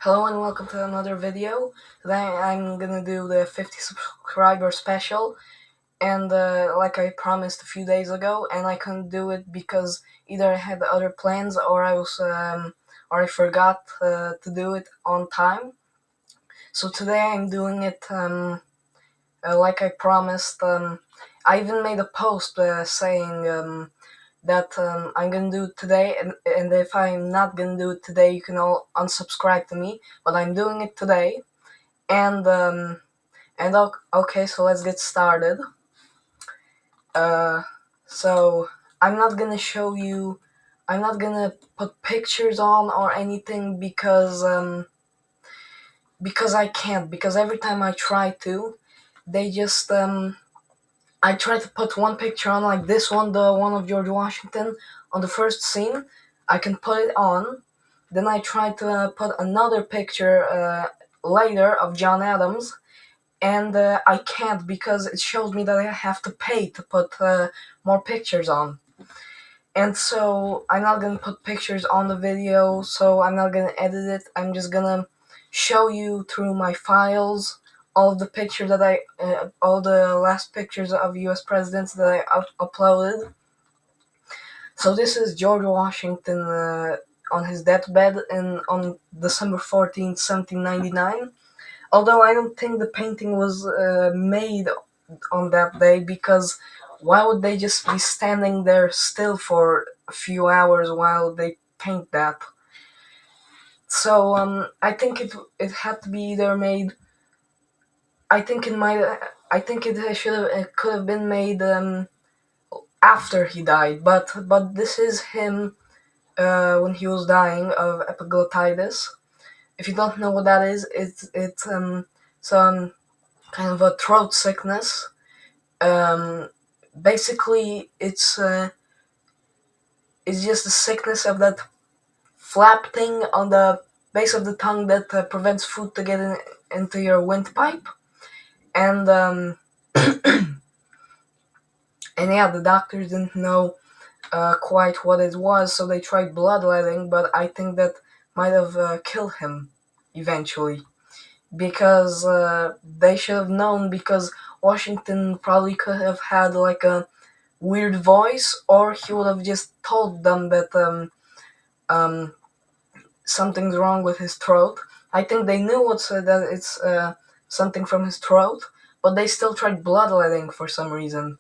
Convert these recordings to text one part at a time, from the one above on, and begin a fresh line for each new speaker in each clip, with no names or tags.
Hello and welcome to another video. Today I'm gonna do the 50 subscriber special, and like I promised a few days ago, and I couldn't do it because either I had other plans or I forgot to do it on time. So today I'm doing it like I promised. I even made a post saying that I'm gonna do it today, and if I'm not gonna do it today, you can all unsubscribe to me. But I'm doing it today, and okay, so let's get started. Uh, so I'm not gonna show you. I'm not gonna put pictures on or anything because I can't. Because every time I try to, they just I try to put one picture on, like this one, the one of George Washington on the first scene. I can put it on. Then I try to put another picture later of John Adams, and I can't because it shows me that I have to pay to put more pictures on. And so I'm not gonna put pictures on the video, so I'm not gonna edit it. I'm just gonna show you through my files all of the pictures that all the last pictures of U.S. presidents that I uploaded. So this is George Washington on his deathbed on December 14th, 1799. Although I don't think the painting was made on that day, because why would they just be standing there still for a few hours while they paint that? So I think it had to be either made. I think it could have been made after he died, but this is him when he was dying of epiglottitis. If you don't know what that is, it's some kind of a throat sickness. Um, Basically, it's just a sickness of that flap thing on the base of the tongue that prevents food to get into your windpipe. And and yeah, the doctors didn't know quite what it was, so they tried bloodletting, but I think that might have killed him eventually, because they should have known, because Washington probably could have had like a weird voice, or he would have just told them that um, something's wrong with his throat. I think they knew that it's something from his throat, but they still tried bloodletting for some reason.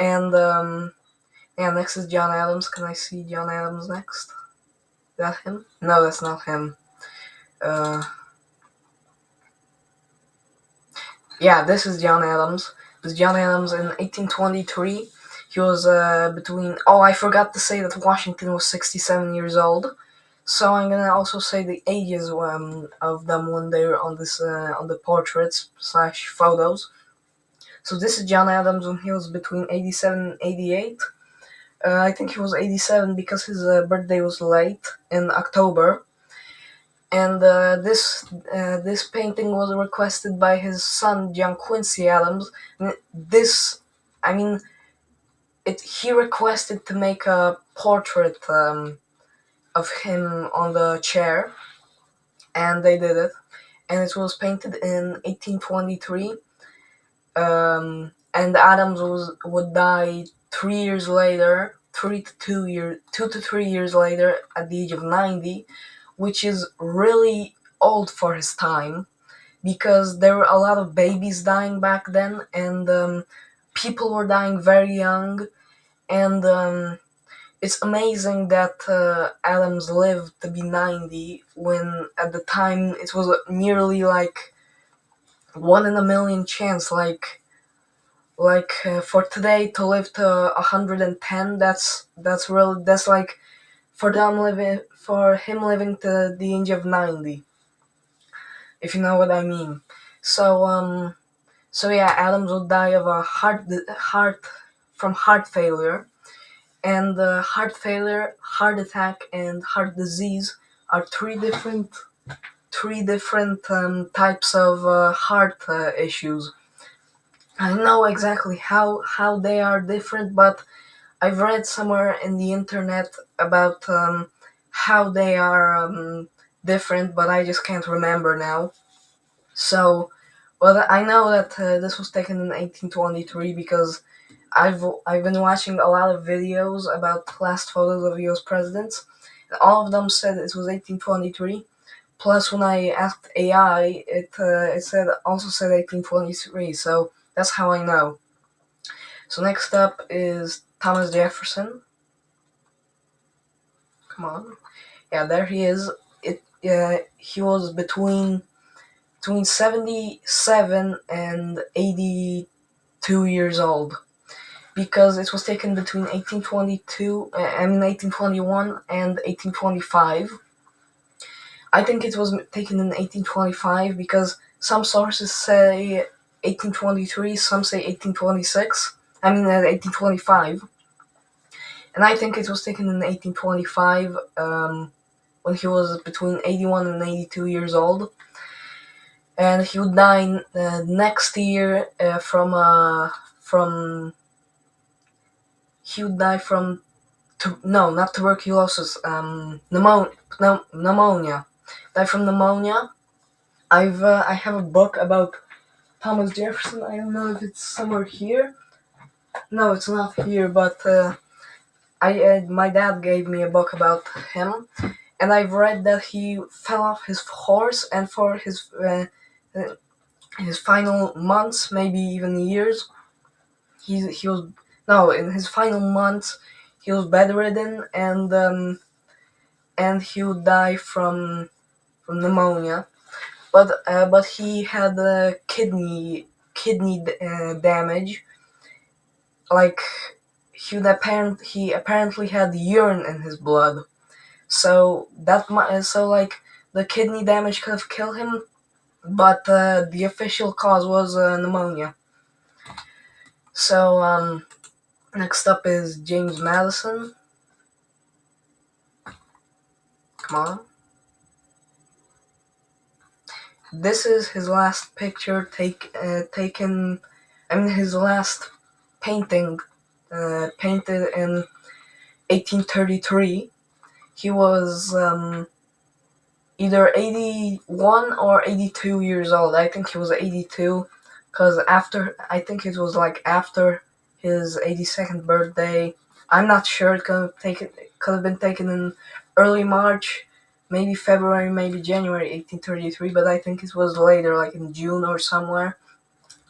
And yeah, next is John Adams. Can I see John Adams next? Is that him? No, that's not him. Uh, yeah, this is John Adams. This is John Adams in 1823. He was between. Oh, I forgot to say that Washington was 67 years old. So I'm gonna also say the ages of them when they're on this on the portraits slash photos. So this is John Adams when he was between 87 and 88. I think he was 87 because his birthday was late in October. And this painting was requested by his son John Quincy Adams. This, I mean, he requested to make a portrait of him on the chair, and they did it. And it was painted in 1823. And Adams would die 3 years later, 2 to 3 years later, at the age of 90, which is really old for his time, because there were a lot of babies dying back then, and people were dying very young, and it's amazing that Adams lived to be 90 when at the time it was nearly like one in a million chance. For today to live to 110, that's like for him living to the age of 90, if you know what I mean. So so yeah, Adams would die of a heart failure, and heart failure, heart attack, and heart disease are three different types of heart issues. I don't know exactly how they are different, but I've read somewhere in the internet about how they are different, but I just can't remember now. So, well, I know that this was taken in 1823 because I've been watching a lot of videos about last photos of U.S. presidents, and all of them said it was 1823. Plus, when I asked AI, it said 1823. So that's how I know. So next up is Thomas Jefferson. Come on, yeah, there he is. He was between 77 and 82 years old because it was taken between 1821 and 1825. I think it was taken in 1825 because some sources say 1823, some say 1826. 1825. And I think it was taken in 1825 when he was between 81 and 82 years old. And he would die next year from he would die from no, not tuberculosis, pneumonia. Die from pneumonia. I have a book about Thomas Jefferson. I don't know if it's somewhere here. No, it's not here. But I my dad gave me a book about him, and I've read that he fell off his horse, and for his final months, maybe even years, he was no in his final months he was bedridden, and he would die from pneumonia. But he had kidney damage. Like he apparently had urine in his blood. So like the kidney damage could have killed him, but the official cause was pneumonia. So next up is James Madison. Come on. This is his last picture taken. His last painting painted in 1833. He was either 81 or 82 years old. I think he was 82 because I think it was like after his 82nd birthday. I'm not sure. Could have been taken in early March, maybe February, maybe January 1833, but I think it was later, like in June or somewhere.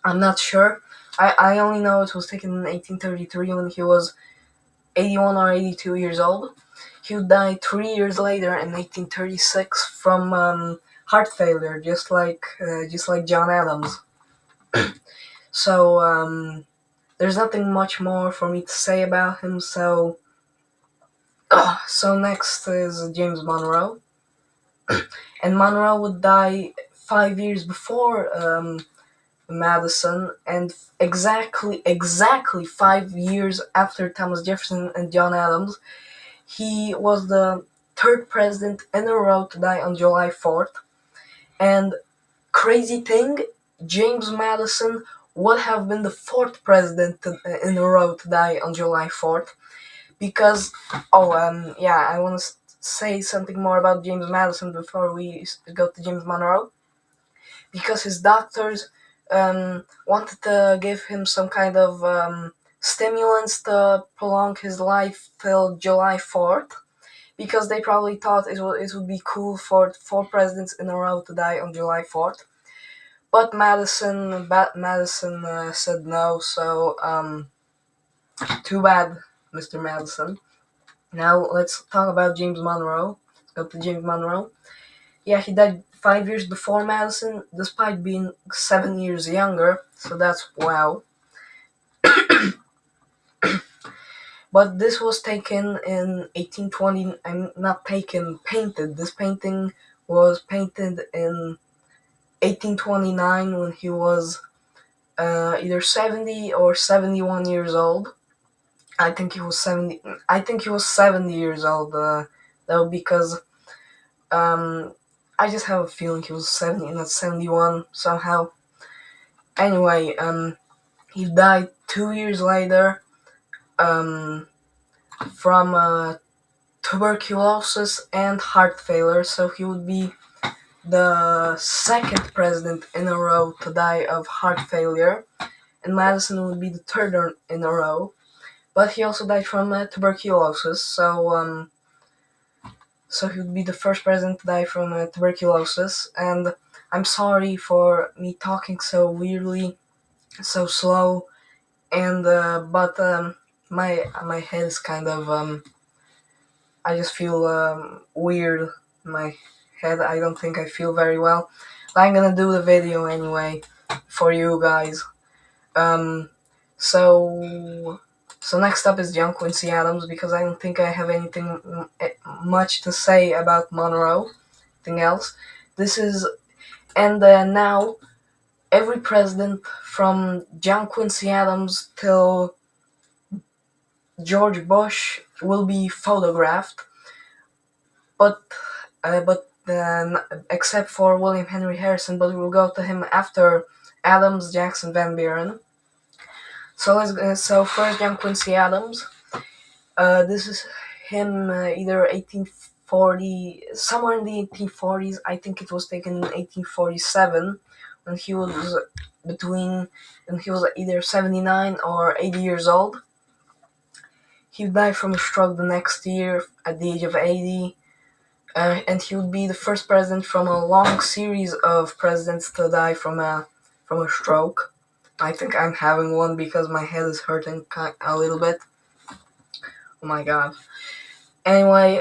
I'm not sure. I only know it was taken in 1833 when he was 81 or 82 years old. He would die 3 years later in 1836 from heart failure, just like John Adams. So there's nothing much more for me to say about him. So next is James Monroe, and Monroe would die 5 years before Madison, and exactly 5 years after Thomas Jefferson and John Adams. He was the third president in a row to die on July 4th. And crazy thing, James Madison would have been the fourth president in a row to die on July 4th. Because, I want to say something more about James Madison before we go to James Monroe. Because his doctors wanted to give him some kind of stimulants to prolong his life till July 4th, because they probably thought it would be cool for four presidents in a row to die on July 4th. But Madison said no, so too bad, Mr. Madison. Now let's talk about James Monroe. Let's go to James Monroe. Yeah, he died 5 years before Madison, despite being 7 years younger, so that's wow. But this was taken in 1820. I'm not taken, painted. This painting was painted in 1829 when he was either 70 or 71 years old. I think he was 70. I think he was 70 years old, though, because um, I just have a feeling he was 70, not 71 somehow. Anyway, he died 2 years later from tuberculosis and heart failure, so he would be the second president in a row to die of heart failure, and Madison would be the third in a row. But he also died from tuberculosis, so he would be the first president to die from tuberculosis. And I'm sorry for me talking so weirdly, so slow, and but my head is kind of I just feel weird in my head. I don't think I feel very well. But I'm gonna do the video anyway for you guys. Um, so so next up is John Quincy Adams, because I don't think I have anything much to say about Monroe. Anything else? This is and now every president from John Quincy Adams till George Bush will be photographed, but except for William Henry Harrison, but we'll go to him after Adams, Jackson, Van Buren. So first John Quincy Adams. This is him either 1840, somewhere in the 1840s. I think it was taken in 1847 when he was when he was either 79 or 80 years old. He died from a stroke the next year at the age of 80. And he would be the first president from a long series of presidents to die from a stroke. I think I'm having one because my head is hurting a little bit. Oh my god. Anyway,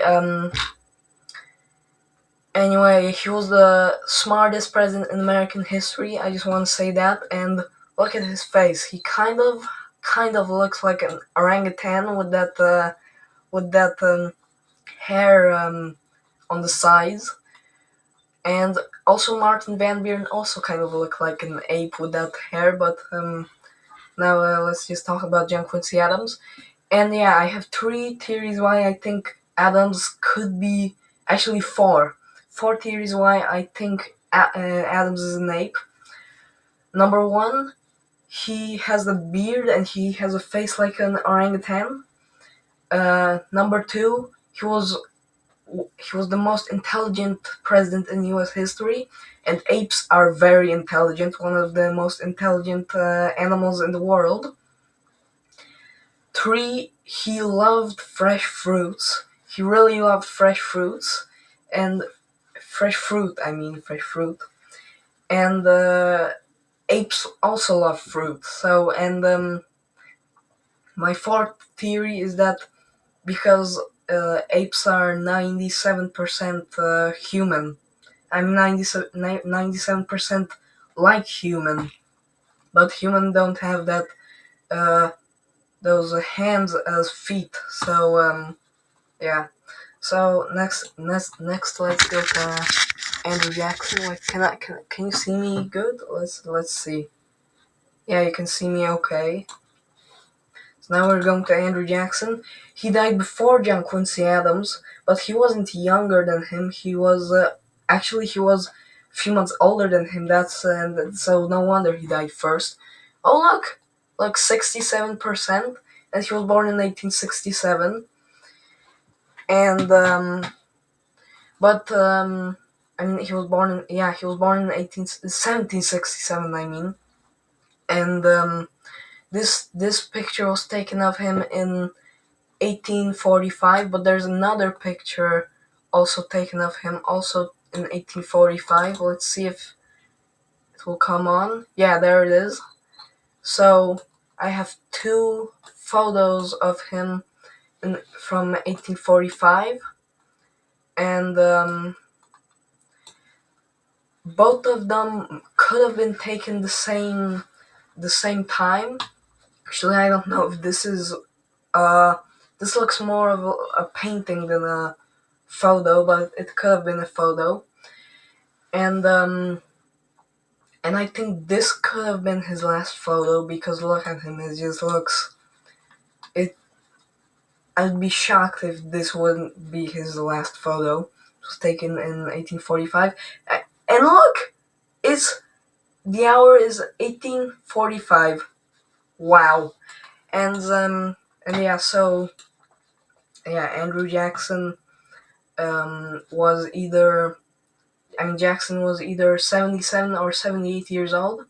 he was the smartest president in American history. I just want to say that. And look at his face. He kind of looks like an orangutan with that hair on the sides. And also Martin Van Buren also kind of looked like an ape with that hair. But now let's just talk about John Quincy Adams. And yeah, I have 3 theories why I think Adams could be, actually 4. 4 theories why I think Adams is an ape. Number 1, he has a beard and he has a face like an orangutan. Number 2, he was the most intelligent president in U.S. history, and apes are very intelligent, one of the most intelligent animals in the world. 3, he loved fresh fruits. He really loved fresh fruits, and fresh fruit. And apes also love fruit. So, and my 4th theory is that because apes are 97% human. I'm 97% like human, but human don't have that those hands as feet. So yeah. So next, let's go to Andrew Jackson. Wait, can you see me good? Let's see. Yeah, you can see me okay. So now we're going to Andrew Jackson. He died before John Quincy Adams, but he wasn't younger than him. He was actually he was a few months older than him. So no wonder he died first. Oh look, 67%, and he was born in 1867. And but I mean, he was born in 1767. I mean, and this picture was taken of him in 1845, but there's another picture also taken of him also in 1845. Let's see if it will come on. Yeah, there it is. So I have 2 photos of him from 1845, and both of them could have been taken the same time. Actually, I don't know if this looks more of a painting than a photo, but it could have been a photo. And I think this could have been his last photo, because look at him, it just looks it I'd be shocked if this wouldn't be his last photo. It was taken in 1845. And look, the hour is 18:45. Wow. And yeah, so yeah, Andrew Jackson was either, I mean, Jackson was either 77 or 78 years old,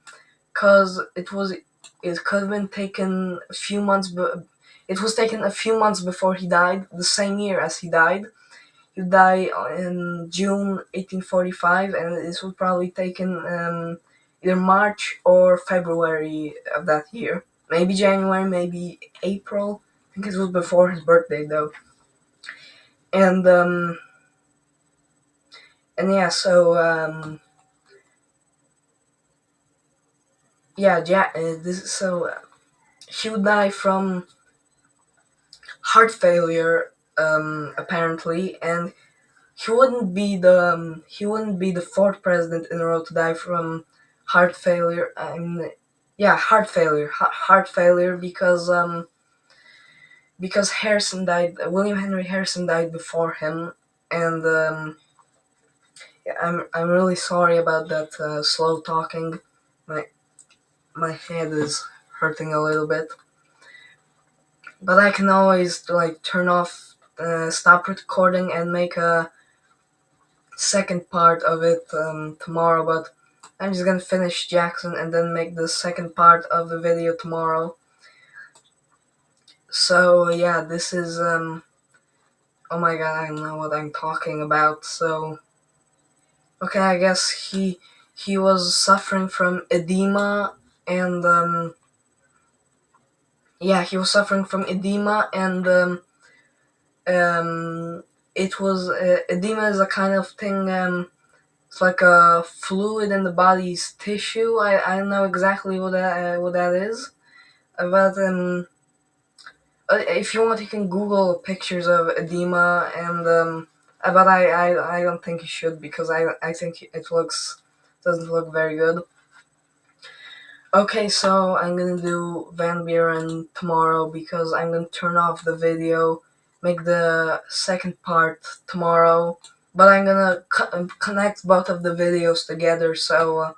because it could have been taken a few months, but it was taken a few months before he died, the same year as he died. He died in June 1845, and this was probably taken either March or February of that year. Maybe January, maybe April. I think it was before his birthday, though. And yeah, so yeah, he would die from heart failure, apparently, and he wouldn't be the fourth president in a row to die from heart failure. I mean, yeah, heart failure, because Harrison died. William Henry Harrison died before him, and yeah, I'm really sorry about that slow talking. My my head is hurting a little bit, but I can always like turn off, stop recording, and make a second part of it tomorrow. But I'm just gonna finish Jackson and then make the second part of the video tomorrow. So yeah, this is oh my god, I don't know what I'm talking about. So okay, I guess he was suffering from edema, and yeah, he was suffering from edema, and it was edema is a kind of thing. It's like a fluid in the body's tissue. I don't know exactly what that is, but if you want, you can Google pictures of edema, and but I don't think you should, because I think it doesn't look very good. Okay, so I'm gonna do Van Buren tomorrow, because I'm gonna turn off the video, make the second part tomorrow, but I'm gonna connect both of the videos together. So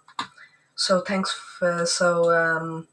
thanks. So